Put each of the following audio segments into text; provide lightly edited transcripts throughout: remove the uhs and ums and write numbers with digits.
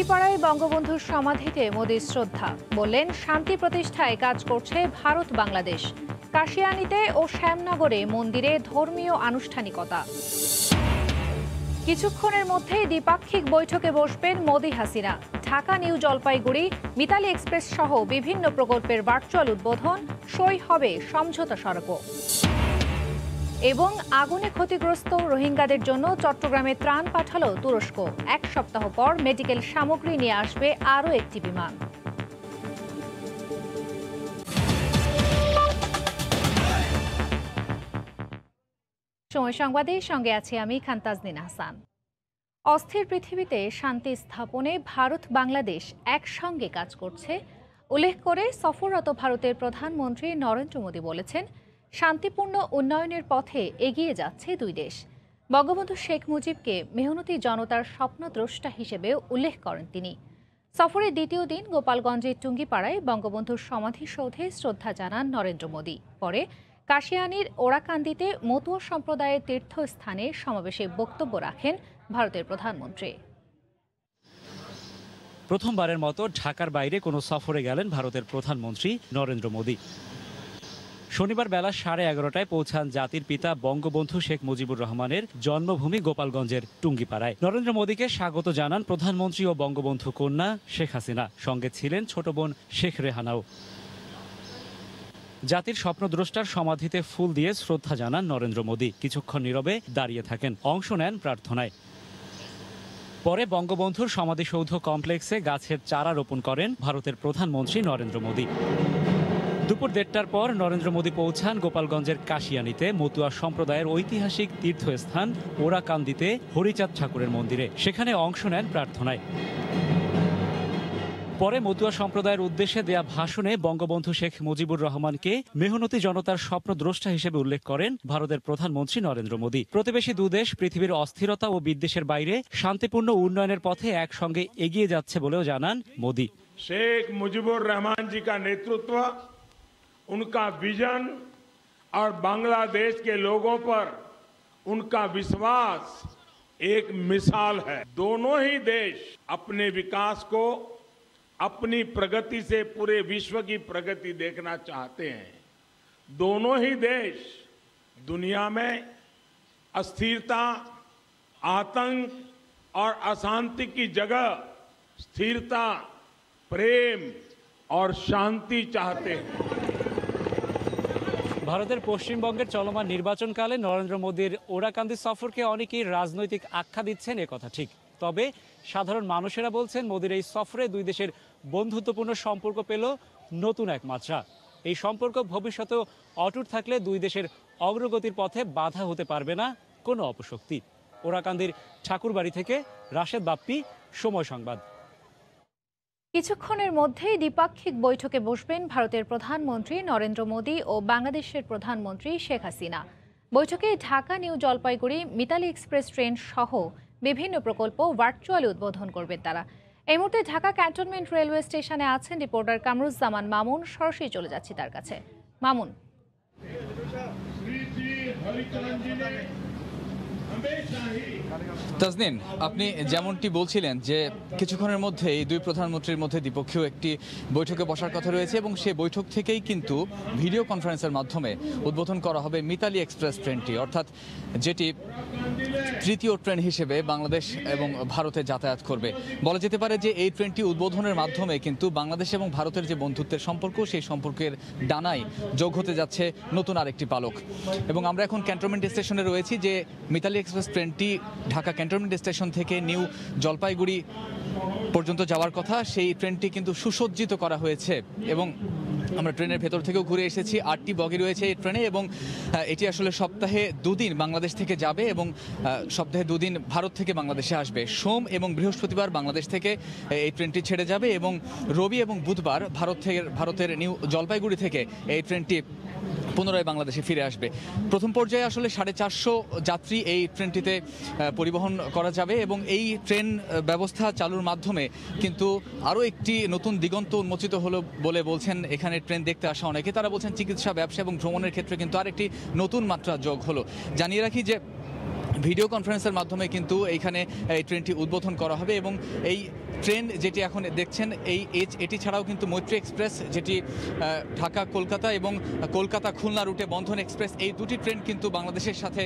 টুঙ্গিপাড়ায় বঙ্গবন্ধুর সমাধিতে মোদির শ্রদ্ধা, বললেন শান্তি প্রতিষ্ঠায় কাজ করছে ভারত বাংলাদেশ। কাশিয়ানীতে ও শ্যামনগরে মন্দিরে ধর্মীয় আনুষ্ঠানিকতা। কিছুক্ষণের মধ্যেই দ্বিপাক্ষিক বৈঠকে বসবেন মোদি হাসিনা। ঢাকা নিউ জলপাইগুড়ি মিতালি এক্সপ্রেস সহ বিভিন্ন প্রকল্পের ভার্চুয়াল উদ্বোধন, সই হবে সমঝোতা স্মারকও। এবং আগুনে ক্ষতিগ্রস্ত রোহিঙ্গাদের জন্য চট্টগ্রামে ত্রাণ পাঠালো তুরস্ক। এক সপ্তাহ পর মেডিকেল সামগ্রী নিয়ে আসবে আরও একটি বিমান। সময় সংবাদের সঙ্গে আছি আমি খান্তাজনীন হাসান। অস্থির পৃথিবীতে শান্তি স্থাপনে ভারত বাংলাদেশ একসঙ্গে কাজ করছে উল্লেখ করে সফররত ভারতের প্রধানমন্ত্রী নরেন্দ্র মোদী বলেছেন, শান্তিপূর্ণ উন্নয়নের পথে এগিয়ে যাচ্ছে দুই দেশ। বঙ্গবন্ধু শেখ মুজিবকে মেহনতি জনতার স্বপ্নদ্রষ্টা হিসেবেও উল্লেখ করেন তিনি। সফরের দ্বিতীয় দিন গোপালগঞ্জের টুঙ্গিপাড়ায় বঙ্গবন্ধুর সমাধিসৌধে শ্রদ্ধা জানান নরেন্দ্র মোদী। পরে কাশিয়ানীর ওরাকান্দিতে মতুয়া সম্প্রদায়ের তীর্থস্থানে সমাবেশে বক্তব্য রাখেন ভারতের প্রধানমন্ত্রী। প্রথমবারের মতো ঢাকার বাইরে কোনো সফরে গেলেন ভারতের প্রধানমন্ত্রী নরেন্দ্র মোদী। শনিবার বেলা 11:30টায় পৌঁছান জাতির পিতা বঙ্গবন্ধু শেখ মুজিবুর রহমানের জন্মভূমি গোপালগঞ্জের টুঙ্গিপাড়ায়। নরেন্দ্র মোদীকে স্বাগত জানান প্রধানমন্ত্রী ও বঙ্গবন্ধু কন্যা শেখ হাসিনা। সঙ্গে ছিলেন ছোট বোন শেখ রেহানাও। জাতির স্বপ্নদ্রষ্টার সমাধিতে ফুল দিয়ে শ্রদ্ধা জানান নরেন্দ্র মোদী। কিছুক্ষণ নীরবে দাঁড়িয়ে থাকেন, অংশ নেন প্রার্থনায়। পরে বঙ্গবন্ধুর সমাধিসৌধ কমপ্লেক্সে গাছের চারা রোপণ করেন ভারতের প্রধানমন্ত্রী নরেন্দ্র মোদী। দুপুর 1:30টার পর নরেন্দ্র মোদী পৌঁছান গোপালগঞ্জের কাশিয়ানীতে মতুয়া সম্প্রদায়ের ঐতিহাসিক তীর্থস্থান ওরাকান্দিতে হরিচাঁদ ঠাকুরের মন্দিরে। সেখানে অংশ নেন প্রার্থনায়। পরে মতুয়া সম্প্রদায়ের উদ্দেশ্যে দেয়া ভাষণে বঙ্গবন্ধু শেখ মুজিবুর রহমানকে মেহনতি জনতার স্বপ্নদ্রষ্টা হিসেবে উল্লেখ করেন ভারতের প্রধানমন্ত্রী নরেন্দ্র মোদী। প্রতিবেশী দুদেশ পৃথিবীর অস্থিরতা ও বিদ্বেষের বাইরে শান্তিপূর্ণ উন্নয়নের পথে একসঙ্গে এগিয়ে যাচ্ছে বলেও জানান মোদী। শেখ মুজিবুর রহমান जी का नेतृत्व, उनका विजन और बांग्लादेश के लोगों पर उनका विश्वास एक मिसाल है। दोनों ही देश अपने विकास को अपनी प्रगति से पूरे विश्व की प्रगति देखना चाहते हैं। दोनों ही देश दुनिया में अस्थिरता, आतंक और अशांति की जगह स्थिरता, प्रेम और शांति चाहते हैं। ভারতের পশ্চিমবঙ্গের চলমান নির্বাচনকালে নরেন্দ্র মোদীর ওরাকান্দি সফরকে অনেকেই রাজনৈতিক আখ্যা দিচ্ছেন, কথা ঠিক। তবে সাধারণ মানুষেরা বলছেন, মোদীর এই সফরে দুই দেশের বন্ধুত্বপূর্ণ সম্পর্ক পেল নতুন এক মাত্রা। এই সম্পর্ক ভবিষ্যতেও অটুট থাকলে দুই দেশের অগ্রগতির পথে বাধা হতে পারবে না কোনো অপশক্তি। ওরাকান্দির ঠাকুরবাড়ি থেকে রাশেদ বাপ্পি, সময় সংবাদ। কিছুক্ষণের মধ্যেই দ্বিপাক্ষিক বৈঠকে বসবেন ভারতের প্রধানমন্ত্রী নরেন্দ্র মোদী ও বাংলাদেশের প্রধানমন্ত্রী শেখ হাসিনা। বৈঠকে Dhaka New Jalpaiguri Mitali express train সহ বিভিন্ন প্রকল্প ভার্চুয়ালি উদ্বোধন করবেন তারা। এই মুহূর্তে ঢাকা ক্যান্টনমেন্ট রেলওয়ে স্টেশনে আছেন রিপোর্টার কামরুজ্জামান মামুন। সরাসরি চলে যাচ্ছি তার কাছে। মামুন, তাজনীন, আপনি যেমনটি বলছিলেন যে কিছুক্ষণের মধ্যে এই দুই প্রধানমন্ত্রীর মধ্যে দ্বিপক্ষীয় একটি বৈঠকে বসার কথা রয়েছে এবং সেই বৈঠক থেকেই কিন্তু ভিডিও কনফারেন্সের মাধ্যমে উদ্বোধন করা হবে মিতালি এক্সপ্রেস ট্রেনটি, অর্থাৎ যেটি তৃতীয় ট্রেন হিসেবে বাংলাদেশ এবং ভারতে যাতায়াত করবে। বলা যেতে পারে যে এই ট্রেনটি উদ্বোধনের মাধ্যমে কিন্তু বাংলাদেশ এবং ভারতের যে বন্ধুত্বের সম্পর্ক, সেই সম্পর্কের ডানায় যোগ হতে যাচ্ছে নতুন আরেকটি পালক। এবং আমরা এখন ক্যান্টনমেন্ট স্টেশনে রয়েছি, যে মিতালি এক্সপ্রেস ট্রেনটি ঢাকা ক্যান্টনমেন্ট স্টেশন থেকে নিউ জলপাইগুড়ি পর্যন্ত যাওয়ার কথা। সেই ট্রেনটি কিন্তু সুসজ্জিত করা হয়েছে এবং আমরা ট্রেনের ভেতর থেকেও ঘুরে এসেছি। 8টি বগি রয়েছে এই ট্রেনে এবং এটি আসলে সপ্তাহে 2 দিন বাংলাদেশ থেকে যাবে এবং সপ্তাহে 2 দিন ভারত থেকে বাংলাদেশে আসবে। সোম এবং বৃহস্পতিবার বাংলাদেশ থেকে এই ট্রেনটি ছেড়ে যাবে এবং রবি এবং বুধবার ভারতের নিউ জলপাইগুড়ি থেকে এই ট্রেনটি পুনরায় বাংলাদেশে ফিরে আসবে। প্রথম পর্যায়ে আসলে 450 যাত্রী এই ট্রেনটিতে পরিবহন করা যাবে এবং এই ট্রেন ব্যবস্থা চালুর মাধ্যমে কিন্তু আরও একটি নতুন দিগন্ত উন্মোচিত হলো বলে বলছেন এখানে ট্রেন দেখতে আসা অনেকে। তারা বলছেন চিকিৎসা, ব্যবসা এবং ভ্রমণের ক্ষেত্রে কিন্তু আরেকটি নতুন মাত্রা যোগ হলো। জানিয়ে রাখি যে ভিডিও কনফারেন্সের মাধ্যমে কিন্তু এইখানে এই ট্রেনটি উদ্বোধন করা হবে এবং এই ট্রেন যেটি এখন দেখছেন এটি ছাড়াও কিন্তু মৈত্রী এক্সপ্রেস যেটি ঢাকা কলকাতা এবং কলকাতা খুলনা রুটে বন্ধন এক্সপ্রেস, এই দুটি ট্রেন কিন্তু বাংলাদেশের সাথে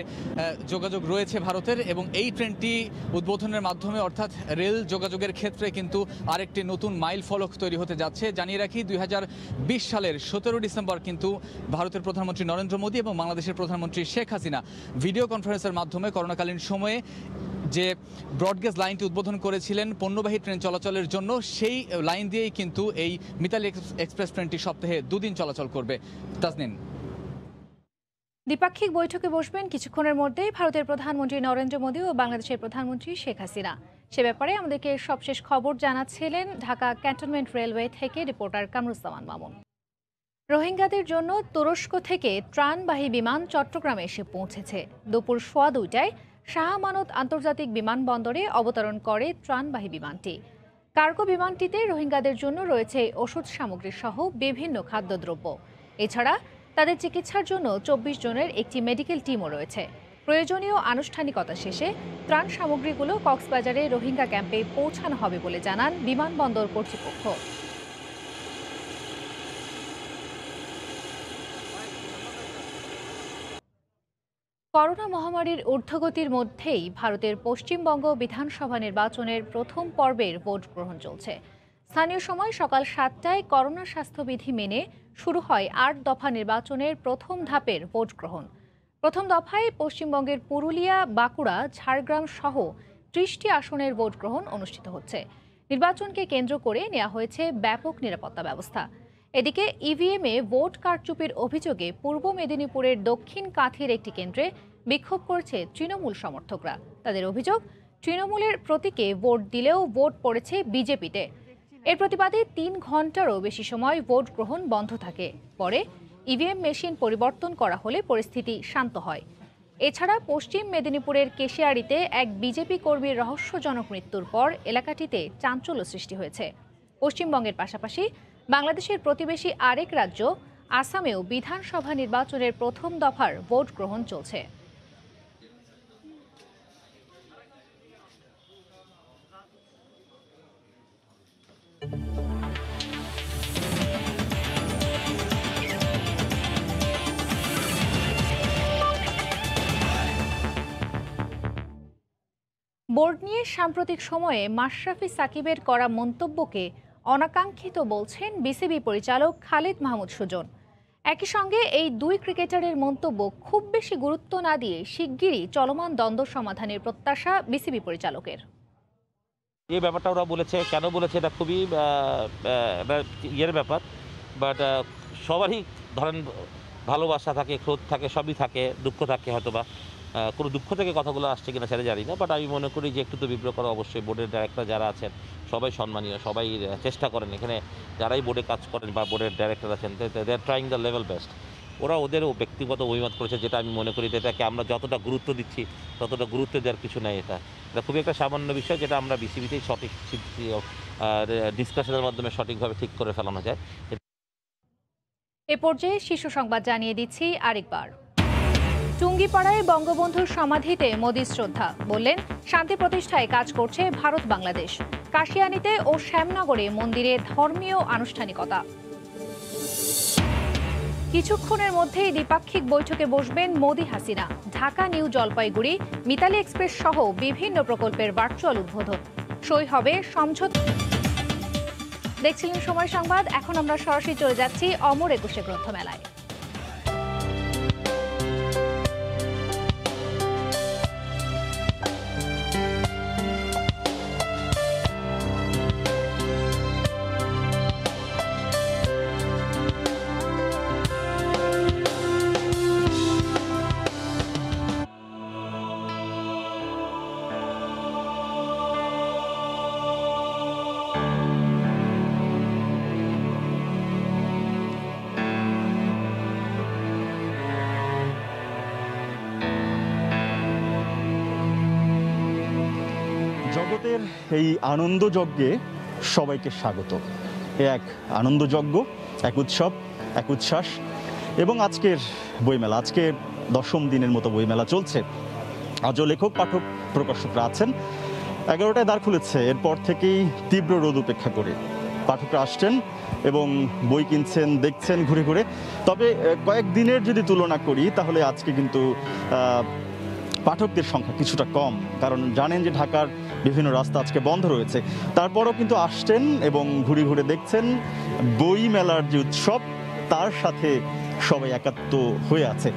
যোগাযোগ রয়েছে ভারতের, এবং এই ট্রেনটি উদ্বোধনের মাধ্যমে অর্থাৎ রেল যোগাযোগের ক্ষেত্রে কিন্তু আরেকটি নতুন মাইল ফলক তৈরি হতে যাচ্ছে। জানিয়ে রাখি 2020 সালের 17 ডিসেম্বর কিন্তু ভারতের প্রধানমন্ত্রী নরেন্দ্র মোদী এবং বাংলাদেশের প্রধানমন্ত্রী শেখ হাসিনা ভিডিও কনফারেন্সের মাধ্যমে করোনাকালীন সময়ে যে ব্রডগেজ লাইনটি উদ্বোধন করেছিলেন পণ্যবাহী ট্রেন চলাচলের জন্য, সেই লাইন দিয়েই কিন্তু এই মিতালি এক্সপ্রেস ট্রেনটি সপ্তাহে 2 দিন চলাচল করবে। তাজনিন, দ্বিপাক্ষিক বৈঠকে বসবেন কিছুক্ষণের মধ্যেই ভারতের প্রধানমন্ত্রী নরেন্দ্র মোদী ও বাংলাদেশের প্রধানমন্ত্রী শেখ হাসিনা। সে ব্যাপারে আমাদেরকে সবশেষ খবর জানাচ্ছিলেন ঢাকা ক্যান্টনমেন্ট রেলওয়ে থেকে রিপোর্টার কামরুজ্জামান মামুন। রোহিঙ্গাদের জন্য তুরস্ক থেকে ত্রাণবাহী বিমান চট্টগ্রামে এসে পৌঁছেছে। দুপুর 2:15টায় শাহ আমানত আন্তর্জাতিক বিমানবন্দরে অবতরণ করে ত্রাণবাহী বিমানটি। কার্গো বিমানটিতে রোহিঙ্গাদের জন্য রয়েছে ওষুধ সামগ্রী সহ বিভিন্ন খাদ্যদ্রব্য। এছাড়া তাদের চিকিৎসার জন্য 24 জনের একটি মেডিকেল টিমও রয়েছে। প্রয়োজনীয় আনুষ্ঠানিকতা শেষে ত্রাণ সামগ্রীগুলো কক্সবাজারে রোহিঙ্গা ক্যাম্পে পৌঁছানো হবে বলে জানান বিমানবন্দর কর্তৃপক্ষ। করোনা মহামারীর ঊর্ধ্বগতির মধ্যেই ভারতের পশ্চিমবঙ্গ বিধানসভা নির্বাচনের প্রথম পর্বের ভোট গ্রহণ চলছে। স্থানীয় সময় সকাল 7টায় করোনা স্বাস্থ্যবিধি মেনে শুরু হয় 8 দফা নির্বাচনের প্রথম ধাপের ভোট গ্রহণ। প্রথম দফায় পশ্চিমবঙ্গের পুরুলিয়া, বাঁকুড়া, ঝাড়গ্রাম সহ 30টি আসনের ভোট গ্রহণ অনুষ্ঠিত হচ্ছে। নির্বাচনকে কেন্দ্র করে নেওয়া হয়েছে ব্যাপক নিরাপত্তা ব্যবস্থা। এদিকে ইভিএমে ভোট কারচুপির অভিযোগে পূর্ব মেদিনীপুরের দক্ষিণ কাঁথির একটি কেন্দ্রে বিক্ষোভ করছে তৃণমূল সমর্থকরা। তাদের অভিযোগ, তৃণমূলের প্রতীকে ভোট দিলেও ভোট পড়েছে বিজেপিতে। এর প্রতিবাদে 3 ঘন্টারও বেশি সময় ভোট গ্রহণ বন্ধ থাকে। পরে ইভিএম মেশিন পরিবর্তন করা হলে পরিস্থিতি শান্ত হয়। এছাড়া পশ্চিম মেদিনীপুরের কেশিয়াড়িতে এক বিজেপি কর্মীর রহস্যজনক মৃত্যুর পর এলাকাটিতে চাঞ্চল্য সৃষ্টি হয়েছে। পশ্চিমবঙ্গের পাশাপাশি বাংলাদেশের প্রতিবেশী আরেক রাজ্য আসামেও বিধানসভা নির্বাচনের প্রথম দফার ভোট গ্রহণ চলছে। বোর্ড নিয়ে সাম্প্রতিক সময়ে মাশরাফি সাকিবের করা মন্তব্যকে অনাকাঙ্ক্ষিত বলছেন বিসিবি পরিচালক খালিদ মাহমুদ সুজন। একই সঙ্গে এই 2 ক্রিকেটারের মন্তব্য খুব বেশি গুরুত্ব না দিয়ে শিগগিরই চলমান দ্বন্দ্ব সমাধানের প্রত্যাশা বিসিবি পরিচালকের। এই ব্যাপারটা ওরা বলেছে, কেন বলেছে এটা খুবই ইয়ের ব্যাপার, বাট সবারই ধরেন ভালোবাসা থাকে, ক্রোধ থাকে, সবই থাকে, দুঃখ থাকে, হয়তো বা কোনো দুঃখ থেকে কথাগুলো আসছে কিনা সেটা জানি না, বাট আমি মনে করি যে একটু তো বিব্রত করা অবশ্যই। বোর্ডের ডাইরেক্টর যারা আছেন সবাই সম্মানীয়, সবাই চেষ্টা করেন, এখানে যারাই বোর্ডে কাজ করেন বা বোর্ডের ডাইরেক্টর আছেন they are trying the level best. ওরা ওদেরও ব্যক্তিগত অভিমত করেছে, যেটা আমি মনে করি এটাকে আমরা যতটা গুরুত্ব দিচ্ছি ততটা গুরুত্ব দেওয়ার কিছু নেই। এটা খুবই একটা সামান্য বিষয়, যেটা আমরা বিসিবিতেই সঠিক ডিসকাশনের মাধ্যমে সঠিকভাবে ঠিক করে ফেলানো যায়। এ পর্যায়ে শীর্ষ সংবাদ জানিয়ে দিচ্ছি আরেকবার। টুঙ্গিপাড়ায় বঙ্গবন্ধুর সমাধিতে মোদির শ্রদ্ধা, বললেন শান্তি প্রতিষ্ঠায় কাজ করছে ভারত বাংলাদেশ। কাশিয়ানীতে ও শ্যামনগরে মন্দিরে ধর্মীয় আনুষ্ঠানিকতা। কিছুক্ষণের মধ্যেই দ্বিপাক্ষিক বৈঠকে বসবেন মোদি হাসিনা। ঢাকা নিউ জলপাইগুড়ি মিতালি এক্সপ্রেস সহ বিভিন্ন প্রকল্পের ভার্চুয়াল উদ্বোধন। সই হবে সমঝোতা। দেখছিলেন সময় সংবাদ। এখন আমরা সরাসরি চলে যাচ্ছি অমর একুশে গ্রন্থমেলায়। জগতের এই আনন্দযজ্ঞে সবাইকে স্বাগত। এক আনন্দযজ্ঞ, এক উৎসব, এক উচ্ছ্বাস। এবং আজকের বইমেলা, আজকে 10ম দিনের মতো বইমেলা চলছে। আজও লেখক, পাঠক, প্রকাশকরা আছেন। 11টায় দ্বার খুলেছে, এরপর থেকেই তীব্র রোদ উপেক্ষা করে পাঠকরা আসছেন এবং বই কিনছেন, দেখছেন ঘুরে ঘুরে। তবে কয়েকদিনের যদি তুলনা করি তাহলে আজকে কিন্তু পাঠকদের সংখ্যা কিছুটা কম, কারণ জানেন যে ঢাকার বিভিন্ন রাস্তা আজকে বন্ধ রয়েছে। তারপরও কিন্তু আসছেন এবং ঘুরে ঘুরে দেখছেন বই মেলার যে উৎসব, তার সাথে সবাই একাত্ম হয়ে আছে।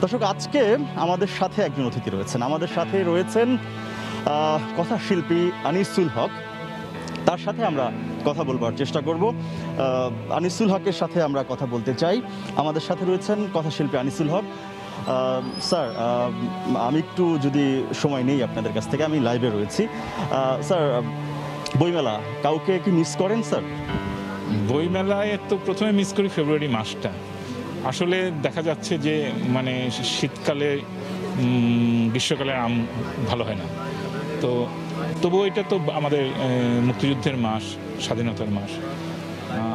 দর্শক, আজকে আমাদের সাথে একজন অতিথি রয়েছেন, আমাদের সাথে রয়েছেন কথাশিল্পী আনিসুল হক। তার সাথে আমরা কথা বলবার চেষ্টা করব। আনিসুল হকের সাথে আমরা কথা বলতে চাই। আমাদের সাথে রয়েছেন কথাশিল্পী আনিসুল হক। স্যার, আমি একটু যদি সময় নেই আপনাদের কাছ থেকে, আমি লাইভে রয়েছি। স্যার, বইমেলা কাউকে কি মিস করেন স্যার? বইমেলায় তো প্রথমে মিস করি ফেব্রুয়ারি মাসটা। আসলে দেখা যাচ্ছে যে মানে শীতকালে গ্রীষ্মকালে আম ভালো হয় না, তো তবুও এটা তো আমাদের মুক্তিযুদ্ধের মাস, স্বাধীনতার মাস।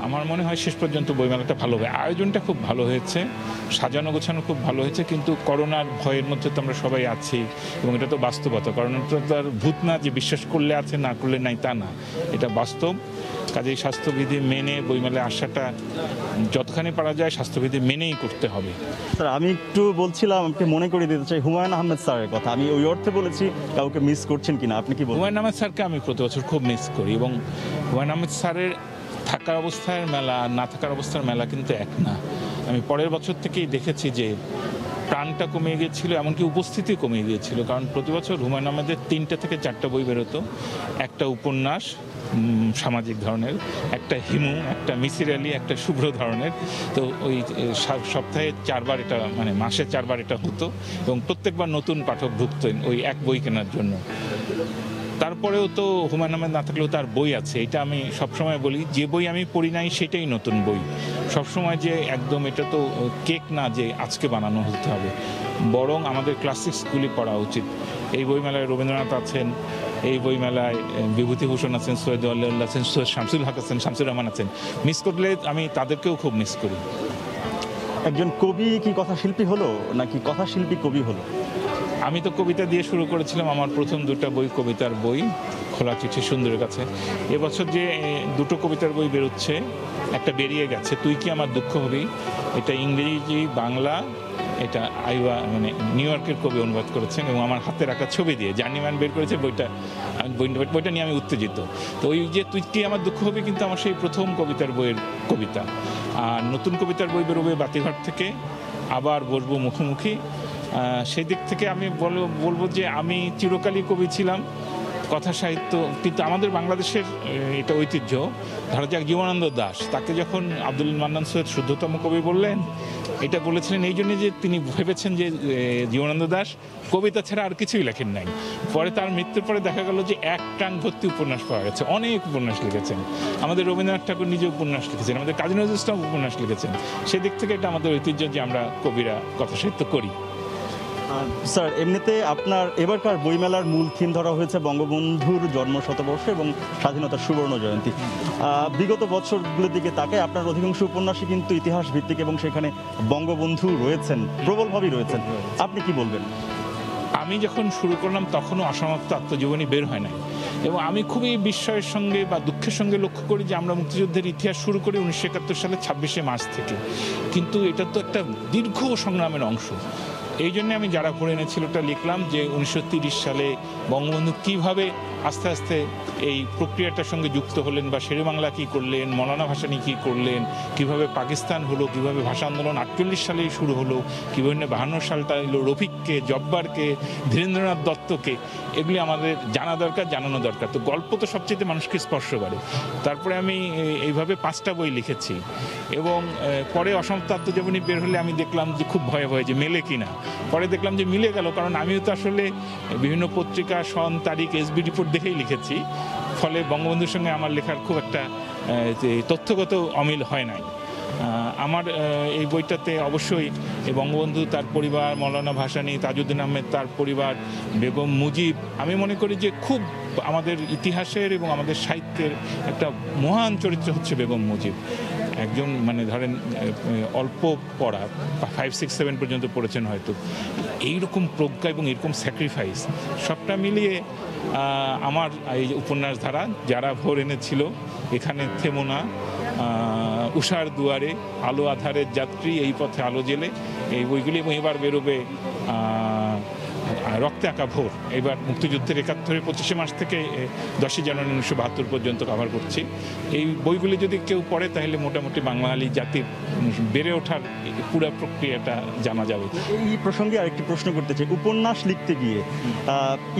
আমার মনে হয় শেষ পর্যন্ত বইমেলাটা ভালো হবে। আয়োজনটা খুব ভালো হয়েছে, সাজানো গোছানো খুব ভালো হয়েছে, কিন্তু করোনার ভয়ের মধ্যে তো আমরা সবাই আছি এবং এটা তো বাস্তবতা। কারণ এটা তো আর ভূত না যে বিশ্বাস করলে আছে না করলে নাই, তা না, এটা বাস্তব। কাজেই স্বাস্থ্যবিধি মেনে বইমেলায় আসাটা যতখানি পারা যায় স্বাস্থ্যবিধি মেনেই করতে হবে। স্যার, আমি একটু বলছিলাম, আমাকে মনে করে দিতে চাই হুমায়ুন আহমেদ স্যারের কথা। আমি ওই অর্থে বলেছি কাউকে মিস করছেন কিনা, আপনি কি বলবেন? হুমায়ুন আহমেদ স্যারকে আমি প্রতি বছর খুব মিস করি, এবং হুমায়ুন আহমেদ স্যারের থাকার অবস্থার মেলা না থাকার অবস্থার মেলা কিন্তু এক না। আমি পরের বছর থেকেই দেখেছি যে প্রাণটা কমে গিয়েছিল, এমনকি উপস্থিতি কমে গিয়েছিল। কারণ প্রতি বছর হুমায়ুন আহমেদের 3টে থেকে 4টা বই বেরোতো, একটা উপন্যাস সামাজিক ধরনের, একটা হিমু, একটা মিসির আলী, একটা শুভ্র ধরনের। তো ওই সপ্তাহে 4বার এটা, মানে মাসে 4বার এটা হতো, এবং প্রত্যেকবার নতুন পাঠক ঢুকতেন ওই এক বই কেনার জন্য। তারপরেও তো হুমায়ুন আহমেদ না থাকলেও তার বই আছে, এটা আমি সবসময় বলি। যে বই আমি পড়ি নাই সেটাই নতুন বই। সবসময় যে একদম এটা তো কেক না যে আজকে বানানো হতে হবে, বরং আমাদের ক্লাসিক্সগুলি পড়া উচিত। এই বইমেলায় রবীন্দ্রনাথ আছেন, এই বইমেলায় বিভূতিভূষণ আছেন, সৈয়দ আল্লাহ আছেন, সৈয়দ শামসুল হক আছেন, শামসুর রহমান আছেন। মিস করলে আমি তাদেরকেও খুব মিস করি। একজন কবি কি কথাশিল্পী হলো নাকি কথাশিল্পী কবি হলো? আমি তো কবিতা দিয়ে শুরু করেছিলাম। আমার প্রথম 2টা বই কবিতার বই, খোলা চিঠি সুন্দরের কাছে। এবছর যে 2টো কবিতার বই বেরোচ্ছে, একটা বেরিয়ে গেছে, তুই কি আমার দুঃখ হবি, এটা ইংরেজি বাংলা, এটা আইওয়া মানে নিউ ইয়র্কের কবি অনুবাদ করেছেন, এবং আমার হাতে রাখা ছবি দিয়ে জার্নিম্যান বের করেছে বইটা। বইটা নিয়ে আমি উত্তেজিত। তো ওই যে তুই কি আমার দুঃখ হবে কিন্তু আমার সেই প্রথম কবিতার বইয়ের কবিতা। আর নতুন কবিতার বই বেরোবে বাতিঘর থেকে, আবার বসবো মুখোমুখি। সেই দিক থেকে আমি বলবো যে আমি চিরকালই কবি ছিলাম, কথা সাহিত্য, কিন্তু আমাদের বাংলাদেশের এটা ঐতিহ্য। ধরা যাক জীবনানন্দ দাশ, তাকে যখন আব্দুল মান্নান সৈয়দ শুদ্ধতম কবি বললেন, এটা বলেছিলেন এই জন্যে যে তিনি ভেবেছেন যে জীবনানন্দ দাশ কবিতা ছাড়া আর কিছুই লেখেন নাই। পরে তার মৃত্যুর পরে দেখা গেল যে এক ট্রাঙ্ক ভর্তি উপন্যাস পাওয়া গেছে, অনেক উপন্যাস লিখেছেন। আমাদের রবীন্দ্রনাথ ঠাকুর নিজে উপন্যাস লিখেছেন, আমাদের কাজী নজরুল ইসলাম উপন্যাস লিখেছেন। সেদিক থেকে এটা আমাদের ঐতিহ্য যে আমরা কবিরা কথা সাহিত্য করি। স্যার, এমনিতে আপনার এবারকার বইমেলার মূল থিম ধরা হয়েছে বঙ্গবন্ধুর জন্মশতবর্ষ এবং স্বাধীনতার সুবর্ণ জয়ন্তী। বিগত বছরগুলোর দিকে তাকায় আপনার অধিকাংশ উপন্যাসই কিন্তু ইতিহাস ভিত্তিক এবং সেখানে বঙ্গবন্ধু রয়েছেন, প্রবলভাবেই রয়েছেন। আপনি কি বলবেন? আমি যখন শুরু করলাম তখনও অসমাপ্ত আত্মজীবনী বের হয় নাই, এবং আমি খুবই বিস্ময়ের সঙ্গে বা দুঃখের সঙ্গে লক্ষ্য করি যে আমরা মুক্তিযুদ্ধের ইতিহাস শুরু করি 1971 সালে 26শে মার্চ থেকে, কিন্তু এটা তো একটা দীর্ঘ সংগ্রামের অংশ। এই জন্য আমি যারা পড়ে এনেছিল ওটা লিখলাম যে 1930 সালে বঙ্গবন্ধু কীভাবে আস্তে আস্তে এই প্রক্রিয়াটার সঙ্গে যুক্ত হলেন, বা শেরেবাংলা কী করলেন, মৌলানা ভাসানী কী করলেন, কিভাবে পাকিস্তান হলো, কিভাবে ভাষা আন্দোলন 48 সালেই শুরু হলো, কীভাবে 52 সালটা এলো, রফিককে, জব্বারকে, ধীরেন্দ্রনাথ দত্তকে, এগুলি আমাদের জানা দরকার, জানানো দরকার। তো গল্প তো সবচেয়ে মানুষকে স্পর্শ করে। তারপরে আমি এইভাবে 5টা বই লিখেছি, এবং পরে অসমাপ্ত আত্মজীবনী বের হলে আমি দেখলাম যে খুব ভয়ে ভয়ে যে মেলে কিনা। পরে দেখলাম যে মিলে গেল, কারণ আমিও তো আসলে বিভিন্ন পত্রিকা সন তারিখ এসবি রিপোর্ট দেখেই লিখেছি। ফলে বঙ্গবন্ধুর সঙ্গে আমার লেখার খুব একটা তথ্যগত অমিল হয় নাই। আমার এই বইটাতে অবশ্যই এই বঙ্গবন্ধু, তার পরিবার, মৌলানা ভাসানী, তাজউদ্দিন আহমেদ তার পরিবার, বেগম মুজিব, আমি মনে করি যে খুব আমাদের ইতিহাসের এবং আমাদের সাহিত্যের একটা মহান চরিত্র হচ্ছে বেগম মুজিব। একজন মানে ধরেন অল্প পড়া, 5, 6, 7 পর্যন্ত পড়েছেন হয়তো, এইরকম প্রজ্ঞা এবং এরকম স্যাক্রিফাইস সবটা মিলিয়ে আমার এই উপন্যাস ধারা যারা ভোর এনেছিল, এখানে থেমো না, উষার দুয়ারে, আলো আধারের যাত্রী, এই পথে আলো জেলে, এই বইগুলি। এবং এবার বেরোবে রক্তে আঁকা ভোর। এবার মুক্তিযুদ্ধের ৭১-এর ২৫শে মার্চ থেকে ১০ই জানুয়ারি ১৯৭২ পর্যন্ত কভার করছি। এই বইগুলি যদি কেউ পড়ে তাহলে মোটামুটি বাঙালি জাতির বেড়ে ওঠার পুরো প্রক্রিয়াটা জানা যাবে। এই প্রসঙ্গে আরেকটি প্রশ্ন করতে চাই, উপন্যাস লিখতে গিয়ে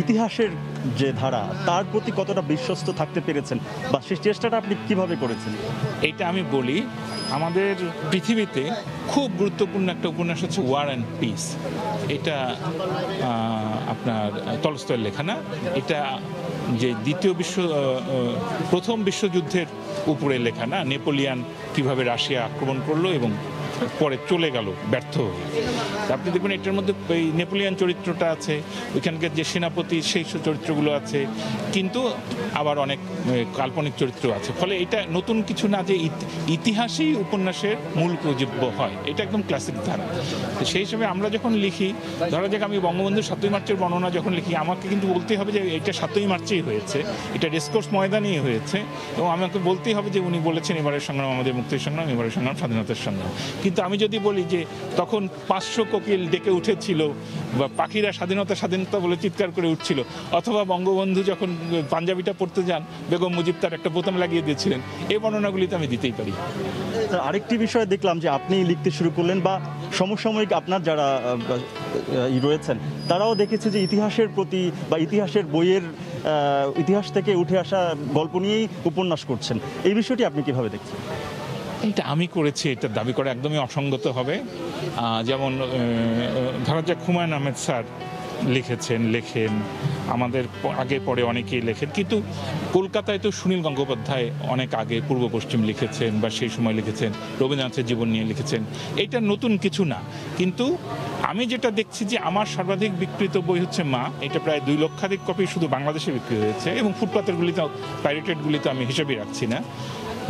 ইতিহাসের যে ধারা তার প্রতি কতটা বিশ্বস্ত থাকতে পেরেছেন বা সেই চেষ্টাটা আপনি কিভাবে করেছেন? এইটা আমি বলি, আমাদের পৃথিবীতে খুব গুরুত্বপূর্ণ একটা উপন্যাস হচ্ছে ওয়ার অ্যান্ড পিস। এটা আপনার টলস্টয়ের লেখা না, এটা যে প্রথম বিশ্বযুদ্ধের উপরে লেখা না, নেপোলিয়ান কিভাবে রাশিয়া আক্রমণ করলো এবং পরে চলে গেল ব্যর্থ হয়ে। আপনি দেখবেন এটার মধ্যে এই নেপোলিয়ান চরিত্রটা আছে, ওইখানকার যে সেনাপতি সেই চরিত্রগুলো আছে, কিন্তু আবার অনেক কাল্পনিক চরিত্র আছে। ফলে এটা নতুন কিছু না যে ইতিহাসেই উপন্যাসের মূল প্রযোজ্য হয়, এটা একদম ক্লাসিক ধারা। তো সেই হিসেবে আমরা যখন লিখি, ধরা যাক আমি বঙ্গবন্ধুর ৭ই মার্চের বর্ণনা যখন লিখি, আমাকে কিন্তু বলতেই হবে যে এটা ৭ই মার্চেই হয়েছে, এটা রেসকোর্স ময়দানেই হয়েছে, এবং আমাকে বলতেই হবে যে উনি বলেছেন এবারের সংগ্রাম আমাদের মুক্তির সংগ্রাম, এবারের সংগ্রাম স্বাধীনতার সংগ্রাম। কিন্তু আমি যদি বলি যে তখন ৫০০ কোকিল ডেকে উঠেছিল, বা পাখিরা স্বাধীনতা স্বাধীনতা বলে চিৎকার করে উঠছিল, অথবা বঙ্গবন্ধু যখন পাঞ্জাবিটা পড়তে যান বেগম মুজিব তার একটা বোতাম লাগিয়ে দিয়েছিলেন, এই বর্ণনাগুলি তো আমি দিতেই পারি। আরেকটি বিষয় দেখলাম যে আপনি লিখতে শুরু করলেন, বা সমসাময়িক আপনার যারা রয়েছেন তারাও দেখেছে যে ইতিহাসের প্রতি বা ইতিহাসের বইয়ের ইতিহাস থেকে উঠে আসা গল্প নিয়েই উপন্যাস করছেন। এই বিষয়টি আপনি কিভাবে দেখছেন? এটা আমি করেছি, এটা দাবি করা একদমই অসঙ্গত হবে। যেমন ধরা যাক হুমায়ুন আহমেদ স্যার লেখেন, আমাদের আগে পরে অনেকেই লেখেন, কিন্তু কলকাতায় তো সুনীল গঙ্গোপাধ্যায় অনেক আগে পূর্ব পশ্চিম লিখেছেন, বা সেই সময় লিখেছেন, রবীন্দ্রনাথের জীবন নিয়ে লিখেছেন। এটা নতুন কিছু না, কিন্তু আমি যেটা দেখছি যে আমার সর্বাধিক বিক্রিত বই হচ্ছে মা। এটা প্রায় ২ লক্ষাধিক কপি শুধু বাংলাদেশে বিক্রি হয়েছে, এবং ফুটপাতেরগুলিতে পাইরেটেডগুলিতে আমি হিসেবে রাখছি না।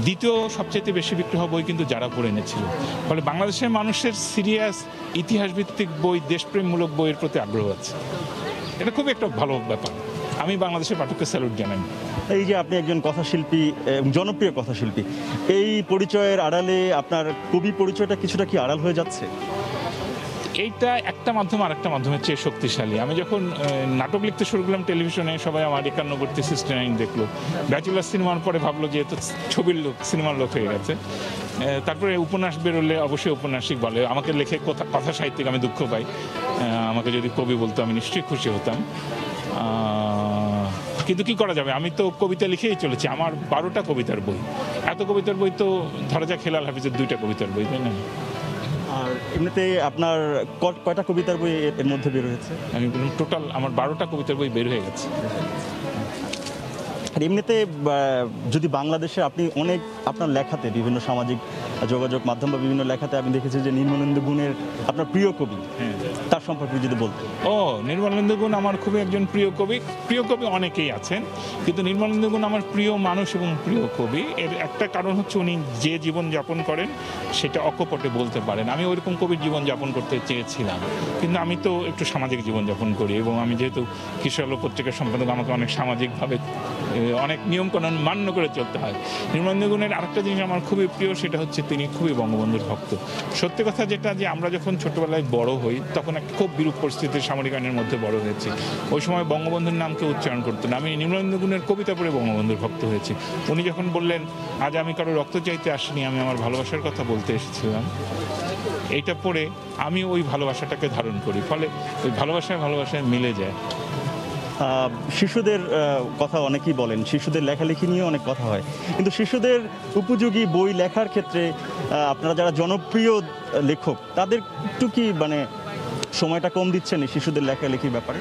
দ্বিতীয় সবচেয়ে বেশি বিক্রি হওয়া বই কিন্তু যারা পড়ে এনেছিল। ফলে বাংলাদেশের মানুষের সিরিয়াস ইতিহাসভিত্তিক বই, দেশপ্রেমমূলক বইয়ের প্রতি আগ্রহ আছে। এটা খুব একটা ভালো ব্যাপার। আমি বাংলাদেশের পাঠককে স্যালুট জানাই। এই যে আপনি একজন কথাশিল্পী, জনপ্রিয় কথাশিল্পী, এই পরিচয়ের আড়ালে আপনার কবি পরিচয়টা কিছুটা কি আড়াল হয়ে যাচ্ছে? এইটা একটা মাধ্যম আরেকটা মাধ্যমের চেয়ে শক্তিশালী। আমি যখন নাটক লিখতে শুরু করলাম টেলিভিশনে, সবাই আমার ৯১-৬৯ দেখলো। ব্যাচেলার সিনেমার পরে ভাবলো যে এত ছবির লোক, সিনেমার লোক হয়ে গেছে। তারপরে উপন্যাস বেরোলে অবশ্যই ঔপন্যাসিক বলে। আমাকে লেখে কথা সাহিত্যিক, আমি দুঃখ পাই। আমাকে যদি কবি বলতো আমি নিশ্চয়ই খুশি হতাম। কিন্তু কি করা যাবে, আমি তো কবিতা লিখেই চলেছি। আমার ১২টা কবিতার বই, এত কবিতার বই তো ধরা যাক হেলাল হাফিজের ২টা কবিতার বই, তাই না? আর এমনিতে আপনার কয়টা কবিতার বই এর মধ্যে বের হয়েছে? আমি বললাম টোটাল আমার ১২টা কবিতার বই বের হয়ে গেছে। আর এমনিতে যদি বাংলাদেশে আপনি অনেক আপনার লেখাতে, বিভিন্ন সামাজিক যোগাযোগ মাধ্যম বা বিভিন্ন লেখাতে আমি দেখেছি যে নির্মলেন্দু গুণের আপনার প্রিয় কবি, তার সম্পর্কে যদি বলতেন। নির্মলেন্দু গুণ আমার খুবই একজন প্রিয় কবি। প্রিয় কবি অনেকেই আছেন, কিন্তু নির্মলেন্দু গুণ আমার প্রিয় মানুষ এবং প্রিয় কবি। এর একটা কারণ হচ্ছে উনি যে জীবন যাপন করেন সেটা অকপটে বলতে পারেন। আমি ওইরকম কবির জীবন যাপন করতে চেয়েছিলাম, কিন্তু আমি তো একটু সামাজিক জীবন যাপন করি, এবং আমি যেহেতু কিশোর আলো পত্রিকার সম্পাদক, আমাকে অনেক সামাজিকভাবে অনেক নিয়মকানুন মান্য করে চলতে হয়। নির্মলেন্দু গুণের আরেকটা জিনিস আমার খুবই প্রিয়, সেটা হচ্ছে তিনি খুবই বঙ্গবন্ধুর ভক্ত। সত্যি কথা যেটা, যে আমরা যখন ছোটবেলায় বড় হই তখন একটা খুব বিরূপ পরিস্থিতির সামরিক আইনের মধ্যে বড় হয়েছি। ওই সময় বঙ্গবন্ধুর নামকে উচ্চারণ করতো না। আমি নির্মলেন্দু গুণের কবিতা পড়ে বঙ্গবন্ধুর ভক্ত হয়েছি। উনি যখন বললেন, আজ আমি কারো রক্ত চাইতে আসিনি, আমি আমার ভালোবাসার কথা বলতে এসেছিলাম, এইটা পড়ে আমি ওই ভালোবাসাটাকে ধারণ করি। ফলে ওই ভালোবাসায় মিলে যায়। শিশুদের কথা অনেকেই বলেন, শিশুদের লেখালেখি নিয়ে অনেক কথা হয়, কিন্তু শিশুদের উপযোগী বই লেখার ক্ষেত্রে আপনারা যারা জনপ্রিয় লেখক তাদের একটু কি সময়টা কম দিচ্ছেন এই শিশুদের লেখালেখির ব্যাপারে?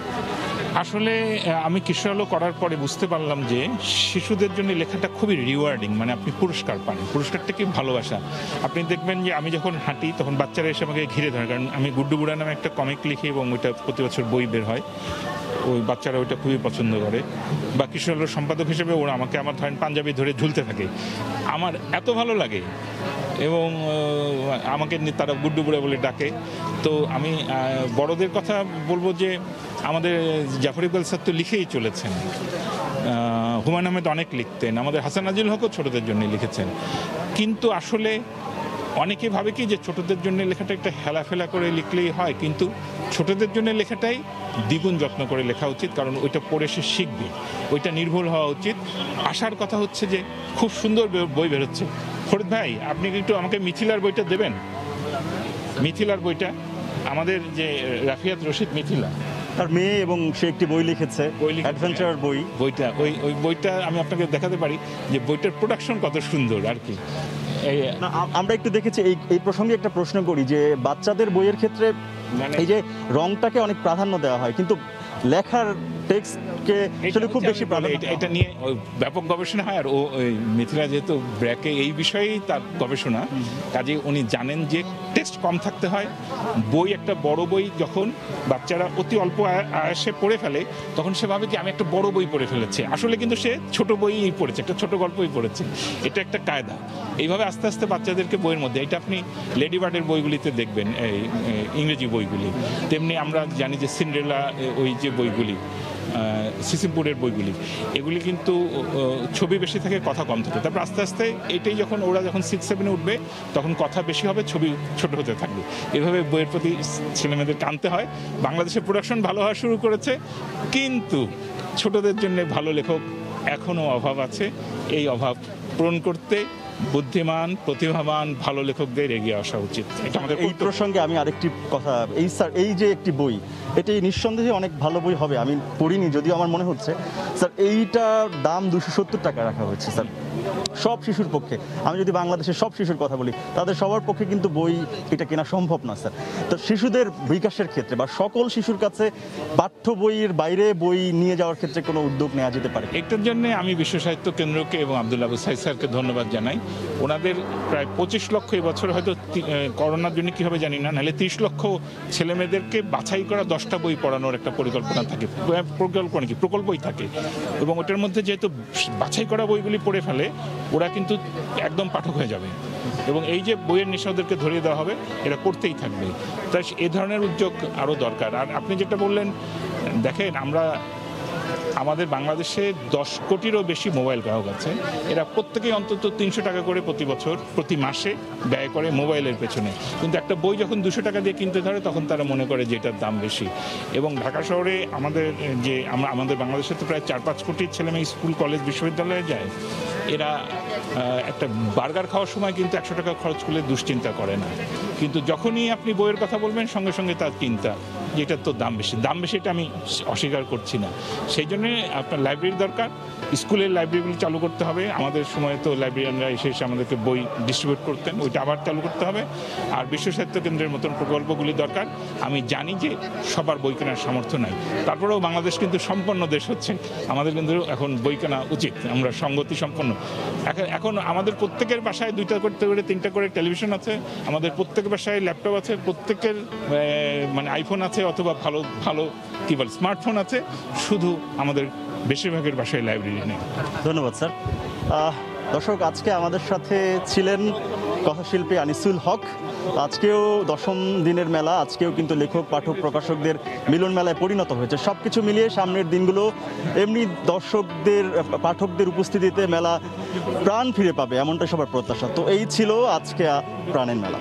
আসলে আমি কিশোর আলো করার পরে বুঝতে পারলাম যে শিশুদের জন্য লেখাটা খুবই রিওয়ার্ডিং, আপনি পুরস্কার পান। পুরস্কারটা কি ভালোবাসা। আপনি দেখবেন যে আমি যখন হাঁটি তখন বাচ্চারা এসে আমাকে ঘিরে ধরে, কারণ আমি গুড্ডু বুড়া নামে একটা কমিক লিখি এবং ওইটা প্রতি বছর বই বের হয়। ওই বাচ্চারা ওইটা খুবই পছন্দ করে। বা কিশোর আলোর সম্পাদক হিসেবে ওরা আমাকে আমার ধরেন পাঞ্জাবি ধরে ঝুলতে থাকে, আমার এত ভালো লাগে, এবং আমাকে তারা গুড্ডু বুড়া বলে ডাকে। তো আমি বড়দের কথা বলবো যে আমাদের জাফর ইকবাল স্যার তো লিখেই চলেছেন, হুমায়ুন আহমেদ অনেক লিখতেন, আমাদের হাসান নাজিল হকও ছোটদের জন্য লিখেছেন। কিন্তু আসলে অনেকে ভাবে কি যে ছোটদের জন্য লেখাটা একটা হেলাফেলা করে লিখলেই হয়, কিন্তু ছোটদের জন্য লেখাটাই দ্বিগুণ যত্ন করে লেখা উচিত, কারণ ওইটা পড়ে সে শিখবে, ওইটা নির্ভুল হওয়া উচিত। আশার কথা হচ্ছে যে খুব সুন্দর বই বেরোচ্ছে। ফরিদ ভাই, আপনি একটু আমাকে মিথিলার বইটা দেবেন? মিথিলার বইটা, আমাদের যে রাফিয়াত রশিদ মিথিলা, তার মেয়ে, এবং সে একটি বই লিখেছে, অ্যাডভেঞ্চার বই। বইটা ওই বইটা আমি আপনাকে দেখাতে পারি যে বইটার প্রোডাকশন কত সুন্দর আর কি। আমরা একটু দেখেছি এই প্রসঙ্গে একটা প্রশ্ন করি যে বাচ্চাদের বইয়ের ক্ষেত্রে এই যে রংটাকে অনেক প্রাধান্য দেওয়া হয়, কিন্তু লেখার টেক্সটকে আসলে খুব বেশি প্রাধান্য। এটা নিয়ে ব্যাপক গবেষণা হয়, আর ও মিথিলা যেহেতু ব্র্যাকে এই বিষয়েই তার গবেষণা, কাজে উনি জানেন যে টেক্সট কম থাকতে হয়। বই, একটা বড় বই যখন বাচ্চারা অতি অল্প আয়াসে পড়ে ফেলে, তখন সে ভাবে কি আমি একটা বড় বই পড়ে ফেলেছে, আসলে কিন্তু সে ছোট বইই পড়েছে, একটা ছোট গল্পই পড়েছে। এটা একটা কায়দা। এইভাবে আস্তে আস্তে বাচ্চাদেরকে বইয়ের মধ্যে, এটা আপনি লেডি বার্ডের বইগুলিতে দেখবেন, এই ইংরেজি বইগুলি। তেমনি আমরা জানি যে সিন্ড্রেলা, ওই যে বইগুলি, সিসিমপুরের বইগুলি, এগুলি কিন্তু ছবি বেশি থাকে, কথা কম থাকে। তারপর আস্তে আস্তে এটাই যখন ওরা যখন 6-7-এ উঠবে, তখন কথা বেশি হবে, ছবি ছোট হতে থাকবে। এভাবে বইয়ের প্রতি ছেলেমেয়েদের টানতে হয়। বাংলাদেশের প্রোডাকশন ভালো হওয়া শুরু করেছে, কিন্তু ছোটদের জন্য ভালো লেখক এখনও অভাব আছে। এই অভাব পূরণ করতে বুদ্ধিমান, প্রতিভাবান, ভালো লেখকদের এগিয়ে আসা উচিত। এটা আমাদের। এই প্রসঙ্গে আমি আরেকটি কথা, এই যে একটি বই, এটি নিঃসন্দেহে অনেক ভালো বই হবে। আমি পড়িনি, যদিও আমার মনে হচ্ছে স্যার এইটার দাম 270 টাকা রাখা হয়েছে স্যার, সব শিশুর পক্ষে। আমি যদি বাংলাদেশের সব শিশুর কথা বলি, তাদের সবার পক্ষে কিন্তু বই এটা কেনা সম্ভব না স্যার। তো শিশুদের বিকাশের ক্ষেত্রে বা সকল শিশুর কাছে পাঠ্য বইয়ের বাইরে বই নিয়ে যাওয়ার ক্ষেত্রে কোনো উদ্যোগ নেওয়া যেতে পারে? এটার জন্য আমি বিশ্ব সাহিত্য কেন্দ্রকে এবং আব্দুল আবু সাইদ স্যারকে ধন্যবাদ জানাই। ওনাদের প্রায় 25 লক্ষ, এবছর হয়তো করোনার জন্য কী হবে জানি না, নাহলে 30 লক্ষ ছেলেমেয়েদেরকে বাছাই করা 10টা বই পড়ানোর একটা পরিকল্পনা থাকে, প্রকল্পই থাকে। এবং ওটার মধ্যে যেহেতু বাছাই করা বইগুলি পড়ে ফেলে, ওরা কিন্তু একদম পাঠক হয়ে যাবে। এবং এই যে বইয়ের নেশা ওদেরকে ধরিয়ে দেওয়া হবে, এরা করতেই থাকবে। তাই এই ধরনের উদ্যোগ আরও দরকার। আর আপনি যেটা বললেন, দেখেন, আমাদের বাংলাদেশে 10 কোটিরও বেশি মোবাইল গ্রাহক আছে। এরা প্রত্যেকেই অন্তত 300 টাকা করে প্রতি মাসে ব্যয় করে মোবাইলের পেছনে। কিন্তু একটা বই যখন 200 টাকা দিয়ে কিনতে ধরে, তখন তারা মনে করে যে এটার দাম বেশি। এবং ঢাকা শহরে আমাদের বাংলাদেশে তো প্রায় 4-5 কোটি ছেলে মেয়ে স্কুল, কলেজ, বিশ্ববিদ্যালয়ে যায়। এরা একটা বার্গার খাওয়ার সময় কিন্তু 100 টাকা খরচ করলে দুশ্চিন্তা করে না, কিন্তু যখনই আপনি বইয়ের কথা বলবেন, সঙ্গে সঙ্গে তার চিন্তা যে এটার তো দাম বেশি। এটা আমি অস্বীকার করছি না। সেই জন্য আপনার লাইব্রেরি দরকার, স্কুলের লাইব্রেরিগুলি চালু করতে হবে। আমাদের সময় তো লাইব্রেরিয়ানরা এসে আমাদেরকে বই ডিস্ট্রিবিউট করতেন, ওইটা আবার চালু করতে হবে। আর বিশ্ব সাহিত্য কেন্দ্রের মতন প্রকল্পগুলি দরকার। আমি জানি যে সবার বই কেনার সামর্থ্য নাই, তারপরেও বাংলাদেশ কিন্তু সম্পন্ন দেশ হচ্ছে, আমাদের কিন্তু এখন বই কেনা উচিত। আমরা সংগতি সম্পন্ন। এখন আমাদের প্রত্যেকের বাসায় 2টা করতে করে 3টা করে টেলিভিশন আছে, আমাদের প্রত্যেকের বাসায় ল্যাপটপ আছে, প্রত্যেকের আইফোন আছে, অথবা ভালো কি বল স্মার্টফোন আছে। শুধু আমাদের বেশিরভাগের বাসায় লাইব্রেরি নেই। ধন্যবাদ স্যার। দর্শক, আজকে আমাদের সাথে ছিলেন কথাশিল্পী আনিসুল হক। আজকেও 10ম দিনের মেলা, আজকেও কিন্তু লেখক, পাঠক, প্রকাশকদের মিলন মেলায় পরিণত হয়েছে। সব কিছু মিলিয়ে সামনের দিনগুলো এমনি দর্শকদের, পাঠকদের উপস্থিতিতে মেলা প্রাণ ফিরে পাবে, এমনটা সবার প্রত্যাশা। তো এই ছিল আজকে প্রাণের মেলা।